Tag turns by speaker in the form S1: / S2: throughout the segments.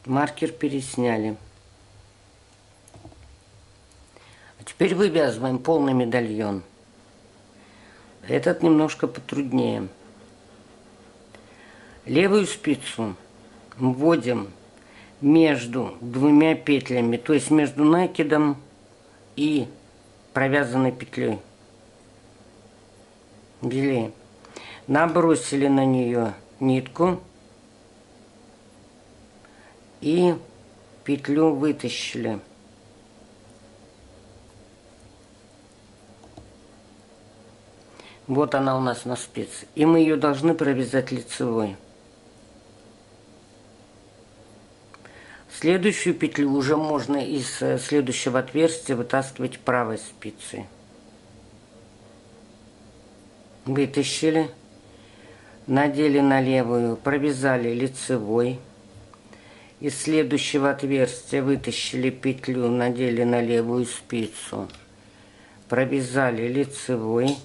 S1: Маркер пересняли. А теперь вывязываем полный медальон. Этот немножко потруднее. Левую спицу вводим между двумя петлями, то есть между накидом и провязанной петлей. Ввели. Набросили на нее нитку и петлю вытащили. Вот она у нас на спице. И мы ее должны провязать лицевой. Следующую петлю уже можно из следующего отверстия вытаскивать правой спицей. Вытащили, надели на левую, провязали лицевой. Из следующего отверстия вытащили петлю, надели на левую спицу, провязали лицевой.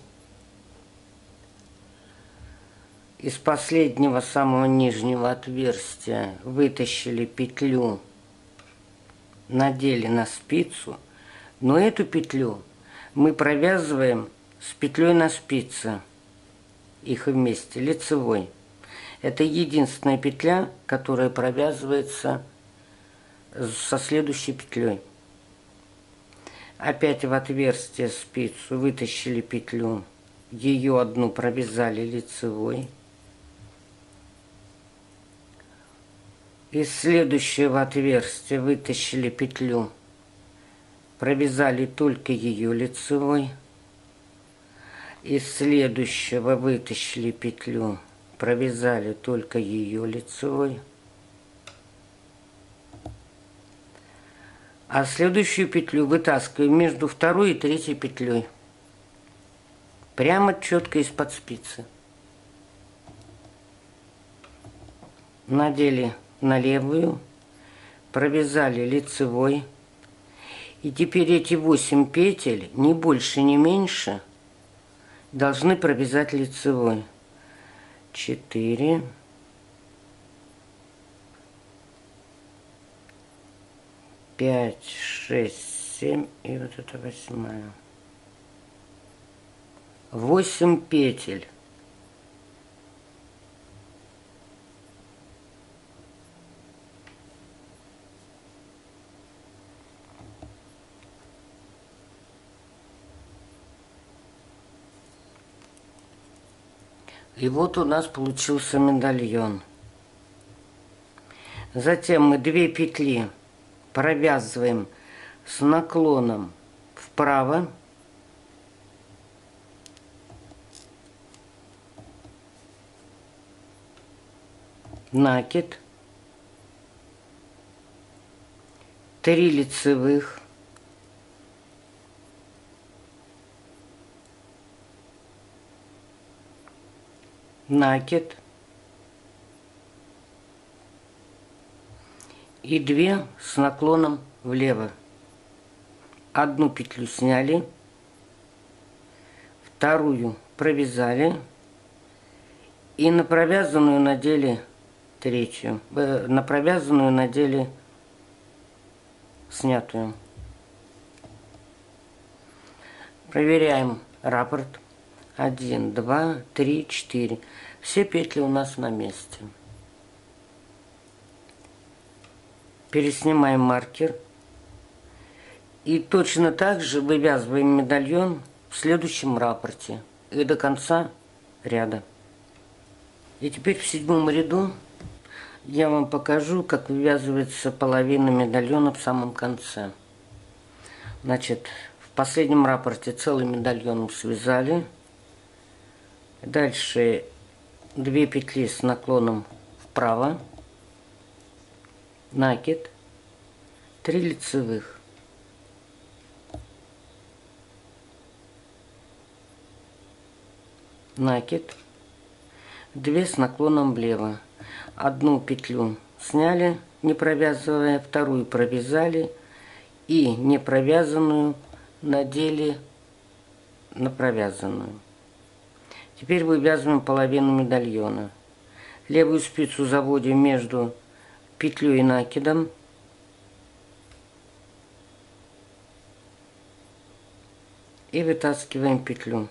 S1: Из последнего самого нижнего отверстия вытащили петлю, надели на спицу, но эту петлю мы провязываем с петлей на спице, их вместе, лицевой. Это единственная петля, которая провязывается со следующей петлей. Опять в отверстие спицу вытащили петлю, ее одну провязали лицевой. Из следующего отверстия вытащили петлю, провязали только ее лицевой. Из следующего вытащили петлю, провязали только ее лицевой. А следующую петлю вытаскиваем между второй и третьей петлей. Прямо четко из-под спицы. Надели на левую, провязали лицевой. И теперь эти 8 петель, ни больше, ни меньше, должны провязать лицевой. 4, 5, 6, 7 и вот это 8. 8 петель. И вот у нас получился медальон. Затем мы 2 петли провязываем с наклоном вправо. Накид. 3 лицевых. Накид. И 2 с наклоном влево. Одну петлю сняли, вторую провязали и на провязанную надели третью, на провязанную надели снятую. Проверяем раппорт. 1, 2, 3, 4. Все петли у нас на месте. Переснимаем маркер. И точно так же вывязываем медальон в следующем раппорте и до конца ряда. И теперь в 7-м ряду я вам покажу, как вывязывается половина медальона в самом конце. Значит, в последнем раппорте целый медальон связали. Дальше 2 петли с наклоном вправо, накид, 3 лицевых. Накид, 2 с наклоном влево. Одну петлю сняли, не провязывая, вторую провязали и не провязанную надели на провязанную. Теперь вывязываем половину медальона. Левую спицу заводим между петлей и накидом. И вытаскиваем петлю.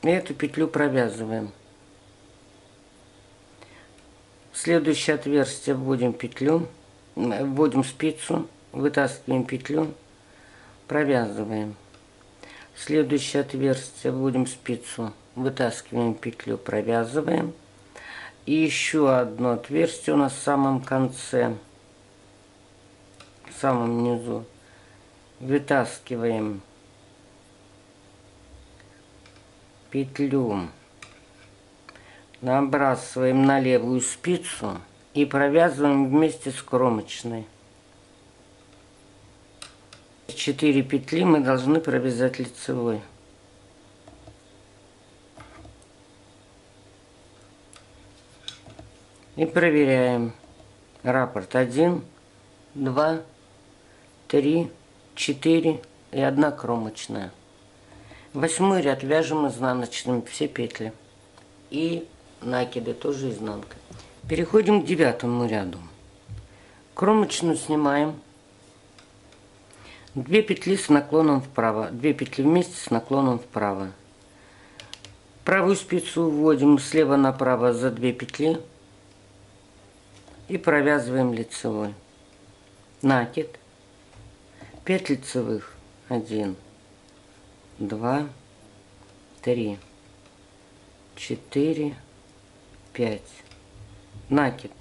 S1: И эту петлю провязываем. В следующее отверстие вводим петлю, вводим спицу, вытаскиваем петлю, провязываем. В следующее отверстие вводим спицу, вытаскиваем петлю, провязываем. И еще одно отверстие у нас в самом конце, в самом низу. Вытаскиваем петлю, набрасываем на левую спицу и провязываем вместе с кромочной. 4 петли мы должны провязать лицевой. И проверяем. Раппорт 1, 2, 3, 4 и 1 кромочная. 8-й ряд вяжем изнаночными все петли. И накиды тоже изнанкой. Переходим к 9-му ряду. Кромочную снимаем. 2 петли с наклоном вправо. 2 петли вместе с наклоном вправо. Правую спицу вводим слева направо за 2 петли. И провязываем лицевой. Накид. 5 лицевых. 1, 2, 3, 4, 5. Накид.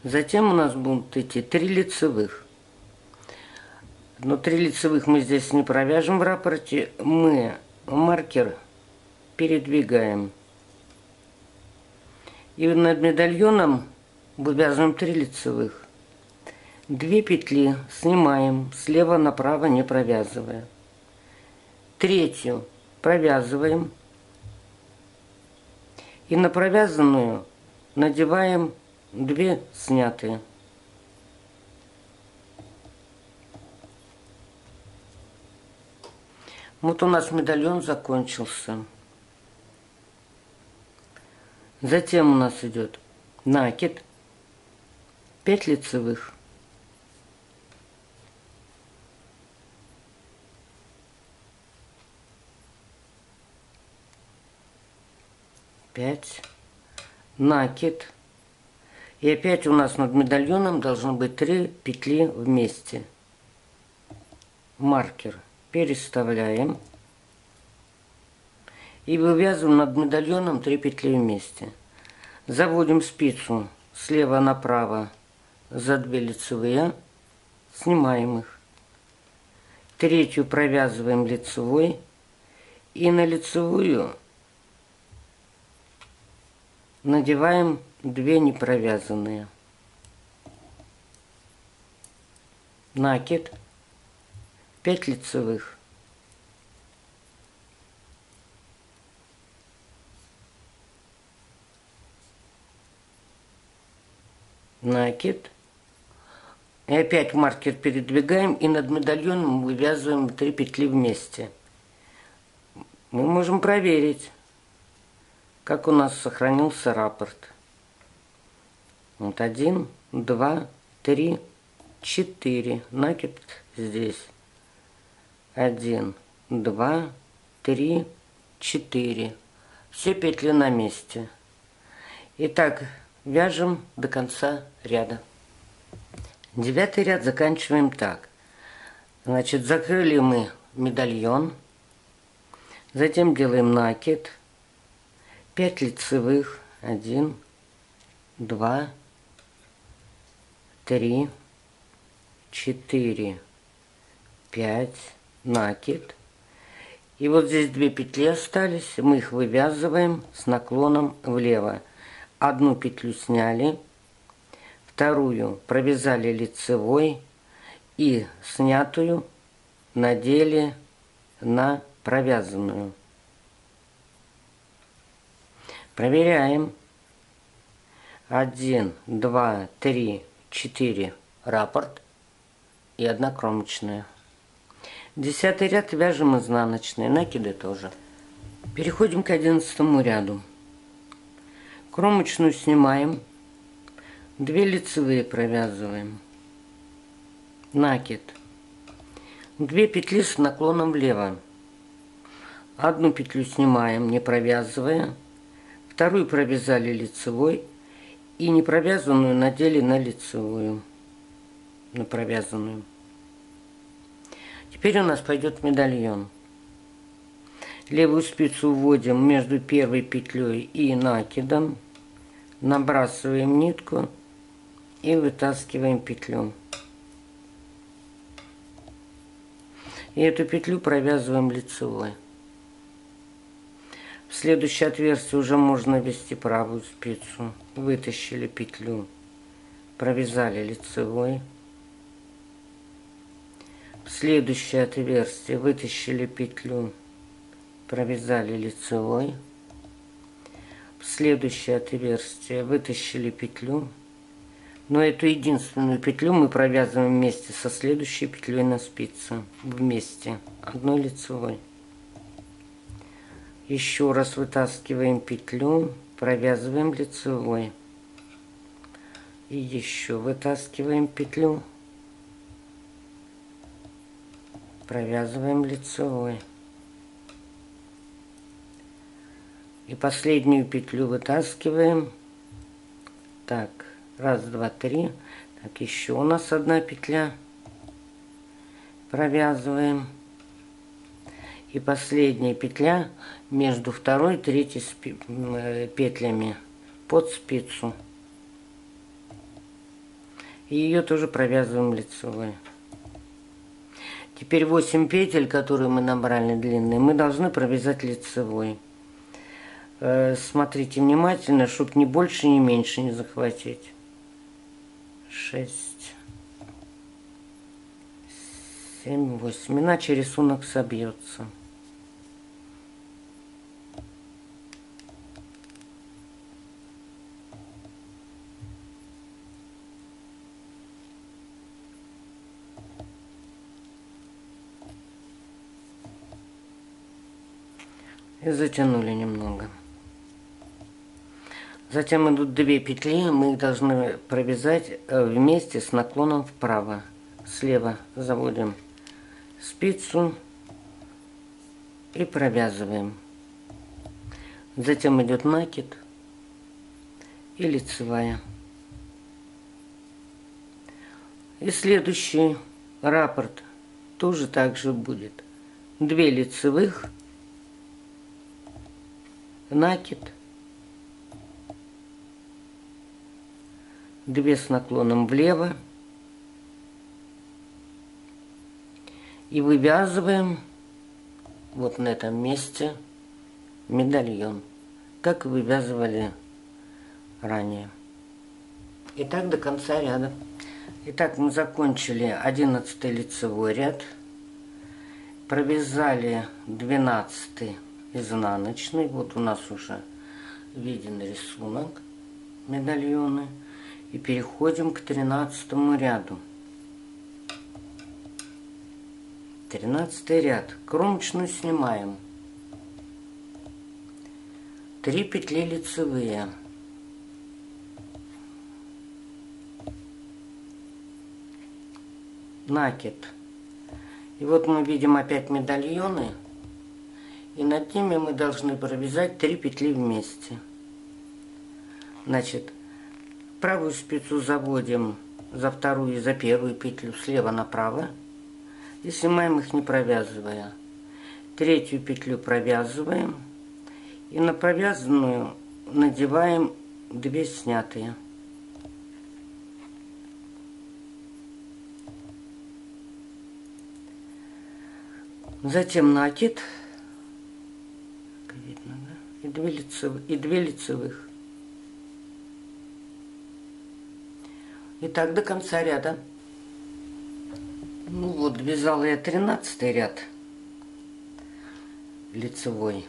S1: Затем у нас будут идти 3 лицевых. Но 3 лицевых мы здесь не провяжем в раппорте. Мы маркер передвигаем. И над медальоном вывязываем 3 лицевых. 2 петли снимаем, слева направо не провязывая. 3-ю провязываем. И на провязанную надеваем 2 снятые. Вот у нас медальон закончился. Затем у нас идет накид, 5 лицевых. Накид. И опять у нас над медальоном должно быть 3 петли вместе. Маркер переставляем. И вывязываем над медальоном 3 петли вместе. Заводим спицу слева направо за 2 лицевые. Снимаем их. 3-ю провязываем лицевой. И на лицевую надеваем 2 непровязанные. Накид. 5 лицевых. Накид. И опять маркер передвигаем и над медальоном вывязываем 3 петли вместе. Мы можем проверить, как у нас сохранился раппорт. Вот 1, 2, 3, 4. Накид здесь. 1, 2, 3, 4. Все петли на месте. Итак, вяжем до конца ряда. 9-й ряд заканчиваем так. Значит, закрыли мы медальон. Затем делаем накид. 5 лицевых. 1, 2, 3, 4, 5. Накид. И вот здесь 2 петли остались. Мы их вывязываем с наклоном влево. 1 петлю сняли. 2-ю провязали лицевой. И снятую надели на провязанную. Проверяем. 1, 2, 3, 4 раппорт и 1 кромочная. 10-й ряд вяжем изнаночные, накиды тоже. Переходим к 11-му ряду. Кромочную снимаем, 2 лицевые провязываем, накид, 2 петли с наклоном влево, одну петлю снимаем, не провязывая, вторую провязали лицевой и не провязанную надели на лицевую, на провязанную. Теперь у нас пойдет медальон. Левую спицу вводим между первой петлей и накидом, набрасываем нитку и вытаскиваем петлю. И эту петлю провязываем лицевой. В следующее отверстие уже можно ввести правую спицу. Вытащили петлю, провязали лицевой. В следующее отверстие вытащили петлю, провязали лицевой. В следующее отверстие вытащили петлю, но эту единственную петлю мы провязываем вместе со следующей петлей на спице, вместе, одной лицевой. Еще раз вытаскиваем петлю, провязываем лицевой. И еще вытаскиваем петлю, провязываем лицевой. И последнюю петлю вытаскиваем. Так, раз, два, три. Так, еще у нас одна петля. Провязываем. И последняя петля между второй и третьей петлями под спицу. И ее тоже провязываем лицевой. Теперь 8 петель, которые мы набрали длинные, мы должны провязать лицевой. Смотрите внимательно, чтобы ни больше, ни меньше не захватить. 6, 7, 8. Иначе рисунок собьется. И затянули немного. Затем идут 2 петли, мы их должны провязать вместе с наклоном вправо. Слева заводим спицу и провязываем. Затем идет накид и лицевая. И следующий раппорт тоже так же будет. 2 лицевых, накид, 2 с наклоном влево и вывязываем вот на этом месте медальон, как вывязывали ранее. И так до конца ряда. Итак, мы закончили 11 лицевой ряд, провязали 12 изнаночный. Вот у нас уже виден рисунок медальоны. И переходим к 13 ряду. 13 ряд. Кромочную снимаем. 3 петли лицевые. Накид. И вот мы видим опять медальоны. И над ними мы должны провязать 3 петли вместе. Значит, правую спицу заводим за вторую и за первую петлю слева направо и снимаем их, не провязывая. Третью петлю провязываем и на провязанную надеваем 2 снятые. Затем накид видно, да? и 2 лицевых. И так до конца ряда. Ну вот, вязала я 13 ряд лицевой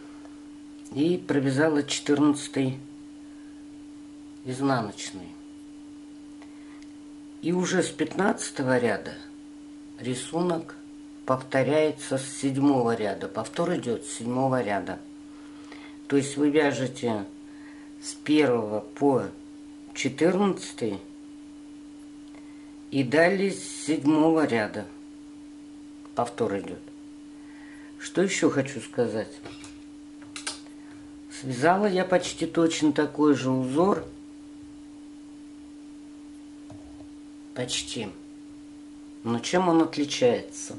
S1: и провязала 14 изнаночный. И уже с 15 ряда рисунок повторяется с 7 ряда. Повтор идет с 7 ряда. То есть вы вяжете с 1 по 14 и далее с 7 ряда. Повтор идет. Что еще хочу сказать? Связала я почти точно такой же узор. Почти. Но чем он отличается?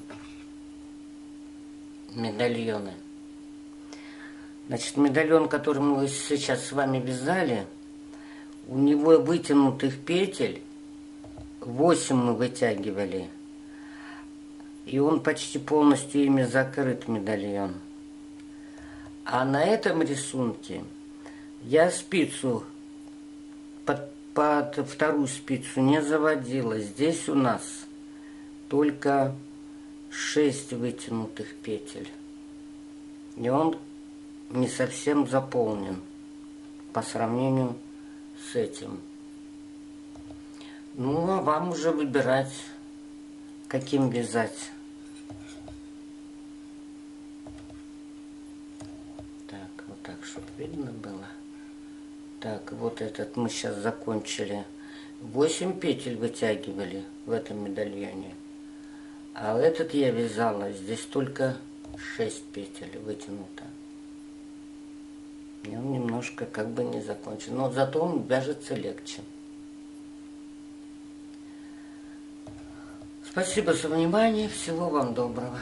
S1: Медальоны. Значит, медальон, который мы сейчас с вами вязали, у него вытянутых петель 8 мы вытягивали. И он почти полностью ими закрыт, медальон. А на этом рисунке я спицу под вторую спицу не заводила. Здесь у нас только 6 вытянутых петель. И он не совсем заполнен по сравнению с этим. Ну, а вам уже выбирать, каким вязать. Так, вот так, чтобы видно было. Так, вот этот мы сейчас закончили. 8 петель вытягивали в этом медальоне. А этот я вязала, здесь только 6 петель вытянуто. И он немножко как бы не закончен. Но зато он вяжется легче. Спасибо за внимание. Всего вам доброго.